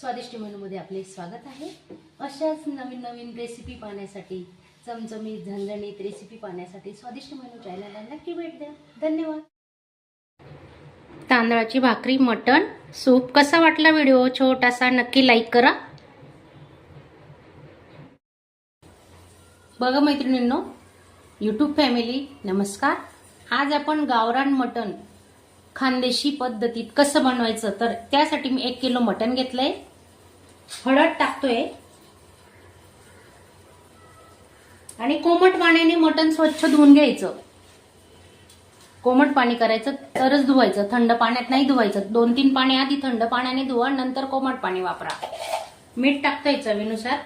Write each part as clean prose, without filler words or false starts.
स्वादिष्ट मेनूमध्ये आपले स्वागत आहे। अशाच नवीन नवीन रेसिपी पाहण्यासाठी, चमचमीत झणझणीत रेसिपी पाहण्यासाठी स्वादिष्ट मेनू चॅनलला नक्की भेट द्या। धन्यवाद। तांदळाची भाकरी, मटण, सूप कसा वाटला व्हिडिओ छोटासा नक्की लाईक करा। बघा मैत्रिणींनो, यूट्यूब फॅमिली नमस्कार। आज आपण गावरान मटण खानदेशी पद्धतीत कसं बनवायचं, तर त्यासाठी मी 1 किलो मटण घेतलंय। हळद टाकतोय आणि कोमट पाण्याने मटण स्वच्छ धुवून घ्यायचं। कोमट पाणी करायचं तरच धुवायचं, थंड पाण्यात नाही धुवायचं। 2-3 पाणी आधी थंड पाण्याने धुवा, नंतर कोमट पाणी वापरा। मीठ टाकतोय चवीनुसार।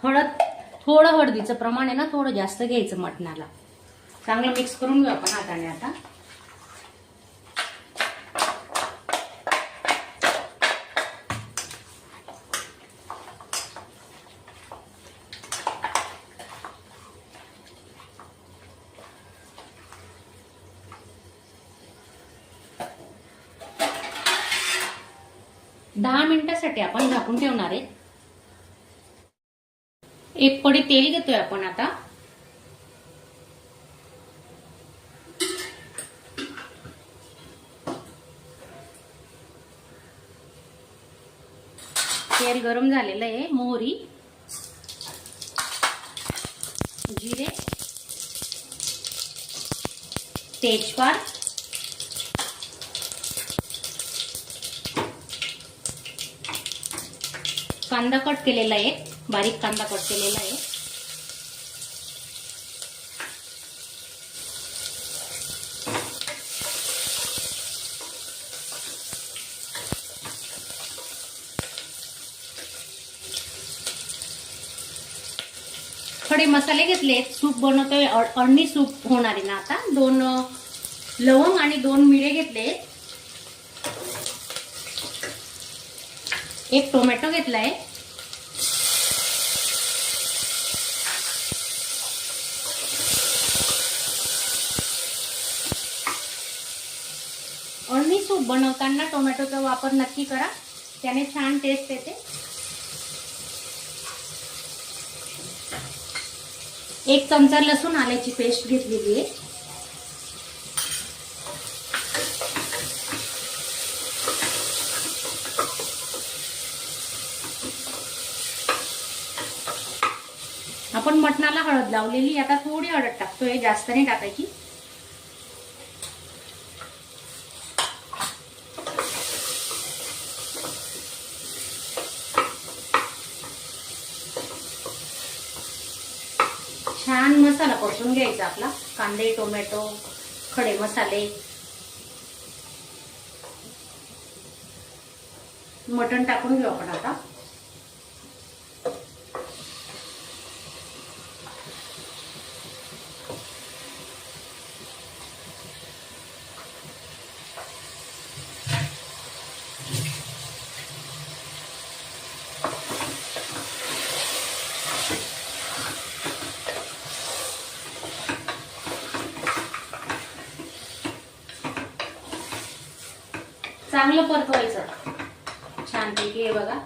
हळद, थोडं हळदीचं प्रमाण आहे ना थोडं जास्त घ्यायचं मटणाला। चांगलं मिक्स करून घेऊ आपण हाताने आता। दहा मिनिटांसाठी आपण झाकून ठेवणार आहे। 1 पडी तेल घेतोय आपण आता। तेल गरम झालेलं आहे। मोहरी, जिरे, तेजपात, कांदा कट केलेला आहे, बारीक कांदा कट केलेला आहे। खडे मसाले घेतले, सूप बनवतोय, अळणी सूप होणार आहे ना आता। 2 लवंग आणि 2 मिरे घेतले। 1 टोमॅटो घेतलाय। अळणी सूप बनवताना टोमॅटोचा वापर नक्की करा, त्याने छान टेस्ट येते। 1 चमचा लसूण आल्याची पेस्ट घेतलेली आहे। आपण मटणाला हळद लावलेली, आता थोडी हळद टाकतोय, जास्त नाही टाकायची। छान मसाला परतून घ्यायचा आपला। कांदे, टोमॅटो, खडे मसाले, मटण टाकून घेऊ आपण आता। चांगलं परतवायचं छानपैकी। हे बघा,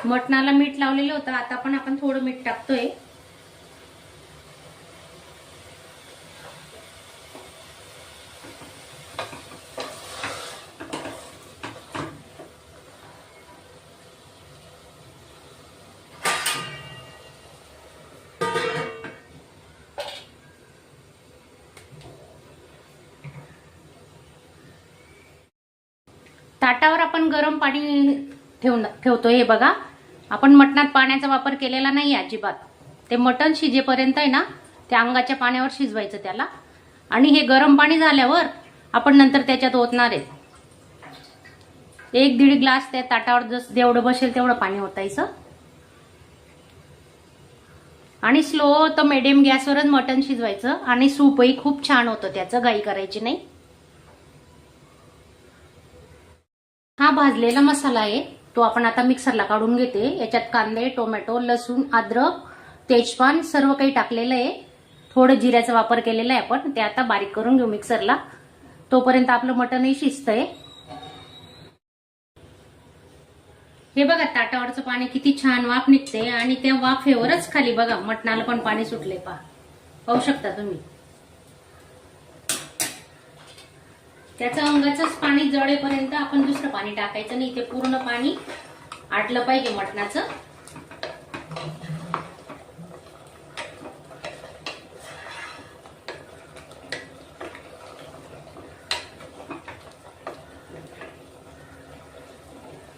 मटणाला मीठ लावलेलं होतं, आता पण आपण थोडं मीठ टाकतोय। ताटावर आपण गरम पाणी ठेवतोय। हे बघा, आपण मटणात पाण्याचा वापर केलेला नाही अजिबात। ते मटण शिजेपर्यंत आहे ना, त्या अंगाच्या पाण्यावर शिजवायचं त्याला। आणि हे गरम पाणी झाल्यावर आपण नंतर त्याच्यात ओतणार आहे। 1-1.5 ग्लास त्या ताटावर जेवढं बसेल तेवढं पाणी ओतायचं आणि स्लो तर मीडियम गॅसवरच मटण शिजवायचं। आणि सूपही खूप छान होतं त्याचं, घाई करायची नाही। हा भाजलेला मसाला आहे, तो आपण आता मिक्सरला काढून घेते। याच्यात कांदे, टोमॅटो, लसूण, अद्रक, तेजपान सर्व काही टाकलेलं आहे। थोडं जिऱ्याचा वापर केलेला आहे आपण, ते आता बारीक करून घेऊ मिक्सरला। तोपर्यंत आपलं मटणही शिजतंय. हे बघा ताटावरचं पाणी किती छान वाफ निघते आणि त्या वाफेवरच खाली बघा मटणाला पण पाणी सुटले. पाहू शकता तुम्ही. त्याचं अंगाचंच पाणी जळेपर्यंत आपण दुसरं पाणी टाकायचं नाही. ते पूर्ण पाणी आटलं पाहिजे मटणाचं.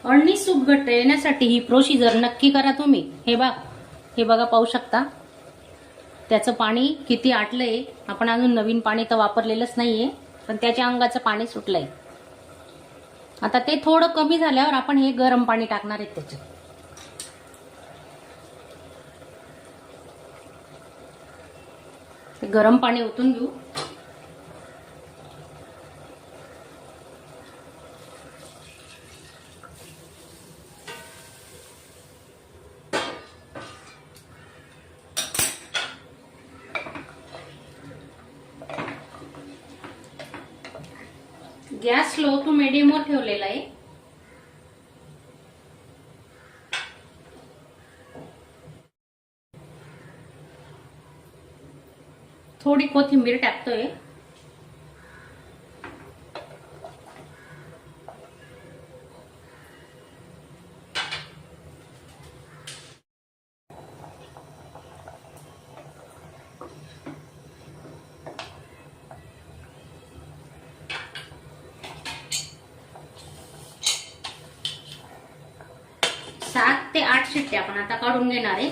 अळणी सूप घट्ट येण्यासाठी ही प्रोसिजर नक्की करा तुम्ही. हे बघा पाहू शकता त्याचं पाणी किती आटलंय. आपण अजून नवीन पाणी तर वापरलेलंच नाहीये, पण त्याच्या अंगाचं पाणी सुटलंय. आता ते थोडं कमी झाल्यावर आपण हे गरम पाणी टाकणार आहेत त्याच्यात. ते गरम पाणी ओतून घेऊ. गॅस स्लो टू मिडियम वर ठेवलेला आहे. थोडी कोथिंबीर टाकतोय. सात ते 8 शिट्ट्या आपण आता काढून घेणार आहे.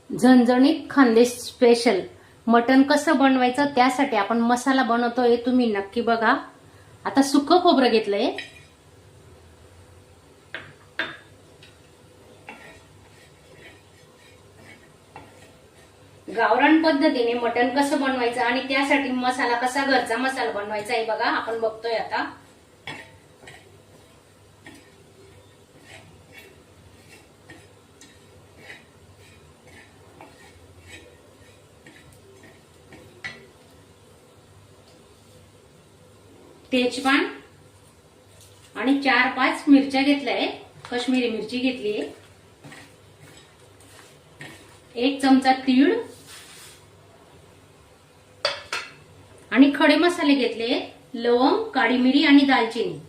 झणझणीत खानदेश स्पेशल मटण कसं बनवायचं त्यासाठी आपण मसाला बनवतोय. तुम्ही नक्की बघा. आता सुकं खोबरं घेतलंय. गावरान पद्धतीने मटण कसं बनवायचं आणि त्यासाठी मसाला कसा घरचा मसाला बनवायचा आहे बघा आपण बघतोय आता. तेजपान आणि 4-5 मिरच्या घेतल्याय. काश्मीरी मिरची घेतलीये. 1 चमचा तीळ आणि खडे मसाले घेतले. लवंग, काळी मिरी आणि दालचिनी.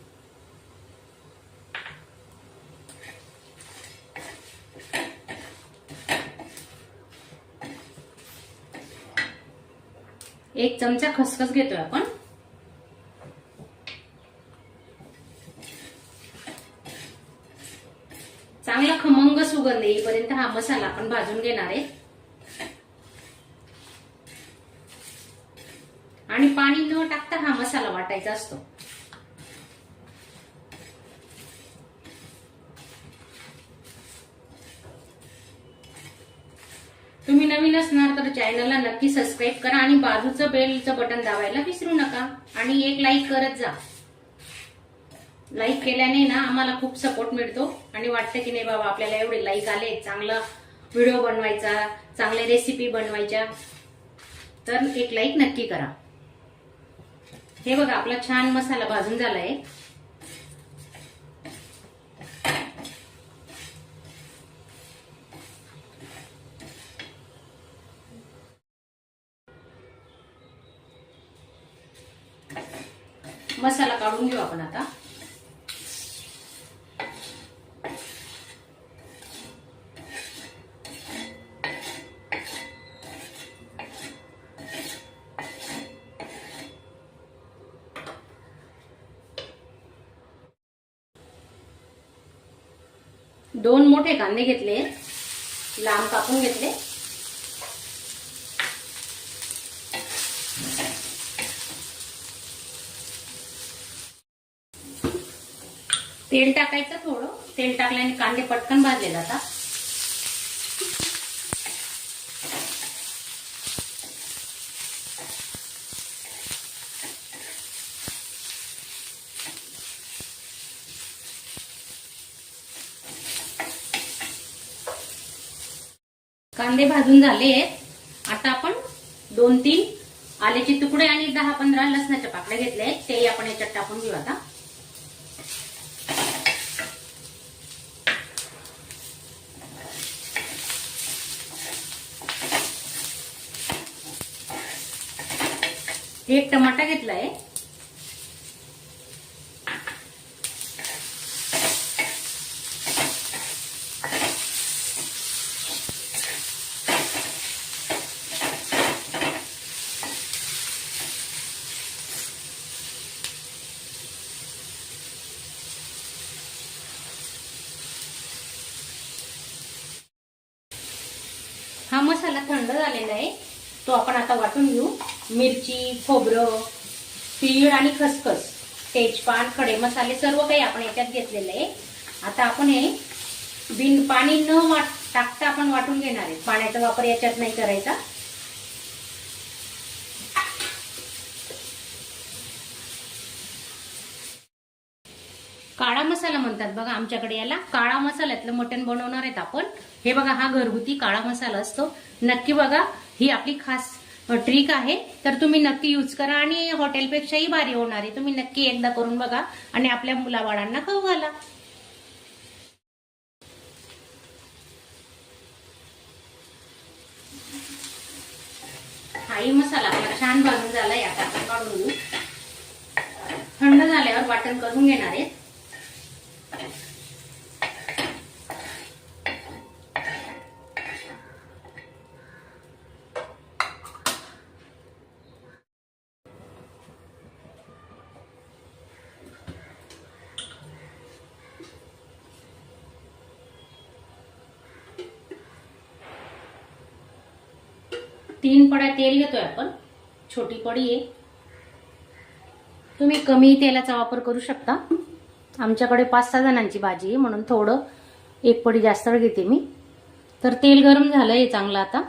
एक चमचा खसखस घेतोय आपण. चांगला खमंग सुगंध येईपर्यंत हा मसाला आपण भाजून घेणार आहे. आणि पाणी न टाकता हा मसाला वाटायचा असतो. तुम्ही नवीन असणार तर चॅनलला नक्की सबस्क्राईब करा आणि बाजूचं बेलचं बटन दाबायला विसरू नका. आणि एक लाईक करत जा. लाईक केल्याने ना आम्हाला खूप सपोर्ट मिळतो आणि वाटतं की नाही बाबा आपल्याला एवढे लाईक आले, चांगला व्हिडिओ बनवायचा, चांगले रेसिपी बनवायच्या, तर एक लाईक नक्की करा. हे बघा आपला छान मसाला भाजून झालाय. मसाला काढून घेऊ आपण आता. दोन मोठे कांदे घेतले, लांब कापून घेतले. तेल टाकायचं थोडं. तेल टाकल्याने कांदे पटकन भाजले जातात. कांदे भाजून झाले आहेत. आता आपण 2-3 आल्याचे तुकडे आणि 10-15 लसणाच्या पाकळ्या घेतल्या आहेत, ते आपण याच्यात टाकून घेऊ आता. एक टमाटा घेतलाय. हा मसाला थंड झालेला आहे, तो आपण आता वाटून घेऊ. मिरची, खोबरं, तीळ आणि खसखस, तेजपान, खडे मसाले सर्व काही आपण याच्यात घेतलेले आहे. आता आपण हे पाणी न टाकता आपण वाटून घेणार आहे. पाण्याचा वापर याच्यात नाही करायचा. काळा मसाला म्हणतात बघा आमच्याकडे याला. काळा मसाल्यातलं मटण बनवणार आहेत आपण. हे बघा, हा घरगुती काळा मसाला असतो. नक्की बघा, ही आपली खास ट्रिक आहे, तर तुम्ही नक्की यूज करा आणि हॉटेलपेक्षाही भारी होणार आहे. तुम्ही नक्की एकदा करून बघा आणि आपल्या मुलाबाळांना खाऊ घाला. हाही मसाला आपला छान भाजून झालाय. आता आपण काढून घेऊ. थंड झाल्यावर वाटण करून घेणार आहे. तीन पड्या तेल घेतोय आपण. छोटी पडी आहे. तुम्ही कमी तेलाचा वापर करू शकता. आमच्याकडे 5-6 जणांची भाजी आहे म्हणून थोडं 1 पडी जास्त घेते मी. तर तेल गरम झालंय चांगलं. आता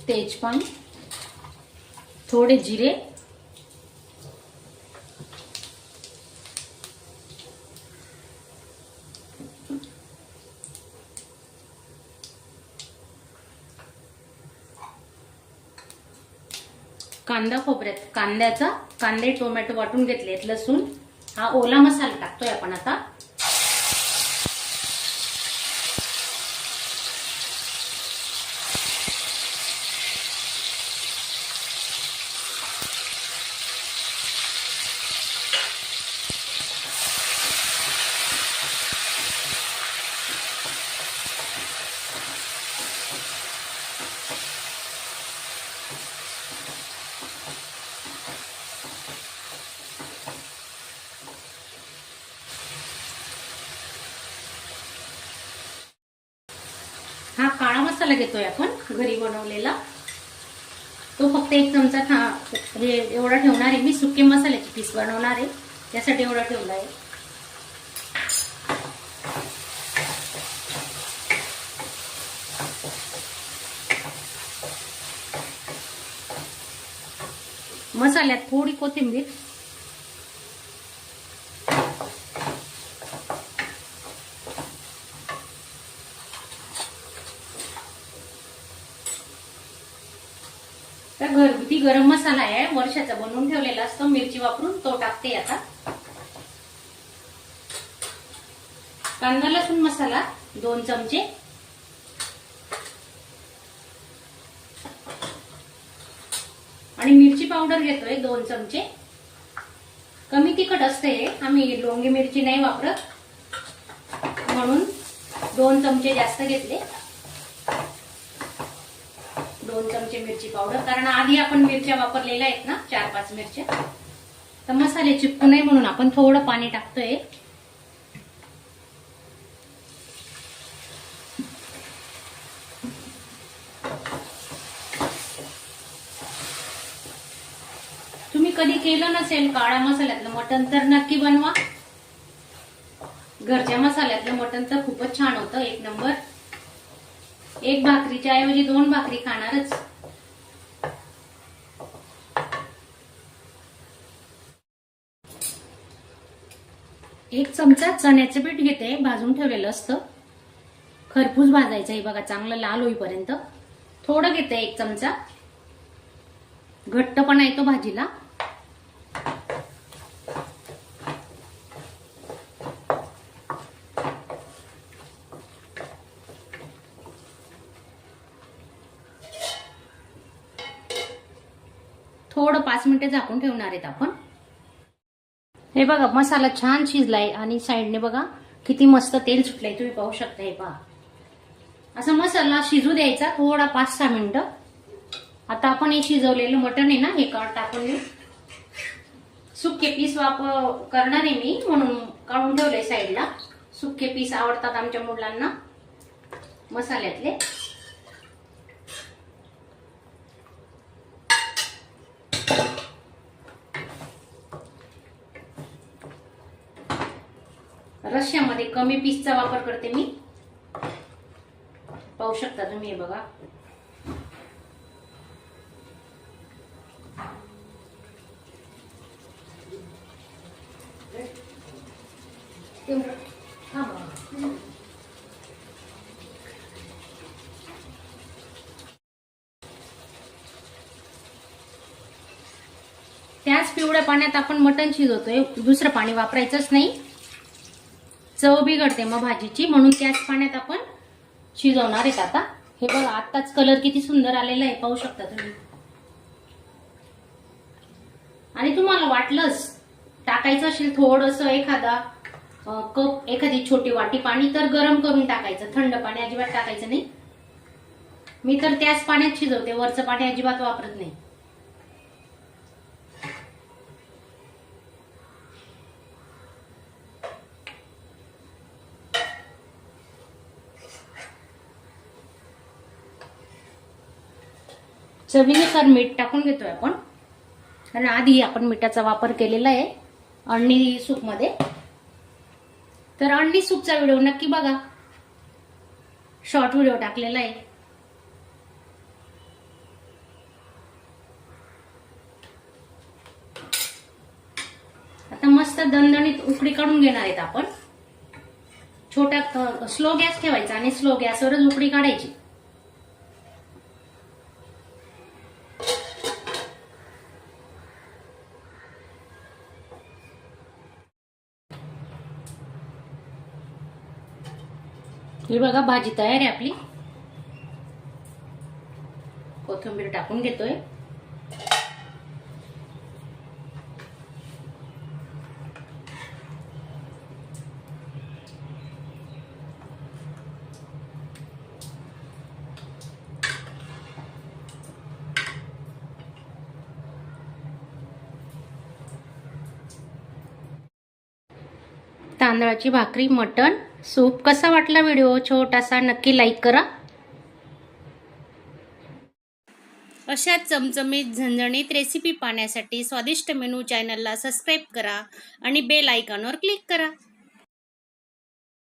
तेजपान, थोडे जिरे, कांदा खोबऱ्यात कांदे टोमॅटो वाटून घेतलेत, लसूण, हा ओला मसाला टाकतोय आपण आता. हा काळा मसाला घेतोय आपण घरी बनवलेला. तो फक्त 1 चमचा एवढा ठेवणार आहे मी. सुके मसाल्याची पीस बनवणार आहे, त्यासाठी एवढा ठेवला आहे. मसाल्यात थोडी कोथिंबीर, तर घरगुती गरम मसाला आहे, वर्षाचा बनवून ठेवलेला असतो मिरची वापरून, तो टाकते आता. कांदा लसूण मसाला 2 चमचे, आणि मिरची पावडर घेतोय 2 चमचे. कमी तिखट असते, आम्ही लोंगी मिरची नाही वापरत म्हणून 2 चमचे जास्त घेतले. 2 चमचे मिरची पावडर, कारण आधी आपण मिरच्या वापरलेल्या आहेत ना, 4-5 मिरच्या, तर मसाले चिपकू नये म्हणून आपण थोडं पाणी टाकतोय. तुम्ही कधी केलं नसेल काळ्या मसाल्यातलं मटण तर नक्की बनवा. घरच्या मसाल्यातलं मटण तर खूपच छान होतं, 1 नंबर. 1 भाकरीच्या ऐवजी 2 भाकरी खाणारच. एक चमचा चण्याचं पीठ घेते, भाजून ठेवलेलं असतं. खरपूस भाजायचं आहे बघा, चांगलं लाल होईपर्यंत. थोडं घेते 1 चमचा, घट्टपणा येतो भाजीला. थोडं 5 मिनिटं झाकून ठेवणार आहेत आपण. हे बघा मसाला छान शिजलाय आणि साईडने बघा किती मस्त तेल सुटलंय, तुम्ही पाहू शकता. हे पहा, असा मसाला शिजू द्यायचा थोडा 5-6 मिनिटं. आता आपण हे शिजवलेलं मटण आहे ना, हे टाकून घेऊ. सुके पीस करणार आहे मी, म्हणून काढून ठेवले साईडला. सुके पीस आवडतात आमच्या मुलांना मसाल्यातले. रश्श्यामध्ये कमी पीसचा वापर करते मी, पाहू शकता तुम्ही. हे बघा, त्याच पिवळ्या पाण्यात आपण मटण शिजवतोय, दुसरं पाणी वापरायचंच नाही, चव बिघडते मग भाजीची, म्हणून त्याच पाण्यात आपण शिजवणार आहेत आता. हे बघा, आत्ताच कलर किती सुंदर आलेला आहे, पाहू शकता तुम्ही. आणि तुम्हाला वाटलंच टाकायचं असेल थोडंसं एखादा कप, एखादी छोटी वाटी पाणी, तर गरम करून टाकायचं, थंड पाणी अजिबात टाकायचं नाही. मी तर त्याच पाण्यात शिजवते, वरचं पाणी अजिबात वापरत नाही. चवीनुसार मीठ टाकून घेतोय आपण, कारण आधी आपण मिठाचा वापर केलेला आहे अळणी सूप मध्ये. तर अळणी सूपचा व्हिडिओ नक्की बघा, शॉर्ट व्हिडिओ टाकलेला आहे. आता मस्त दणदणीत उकळी काढून घेणार आहेत आपण. छोटा स्लो गॅस ठेवायचा आणि स्लो गॅसवरच उकळी काढायची. ही बघा भाजी तयार आहे आपली. कोथिंबीर टाकून घेतोय. तांदळाची भाकरी, मटण सूप. कसा वाटला व्हिडिओ छोटासा, नक्की लाईक करा. अशा चमचमीत झणझणीत रेसिपी पाहण्यासाठी स्वादिष्ट मेनू चॅनलला सबस्क्राईब करा आणि बेल आयकॉनवर क्लिक करा.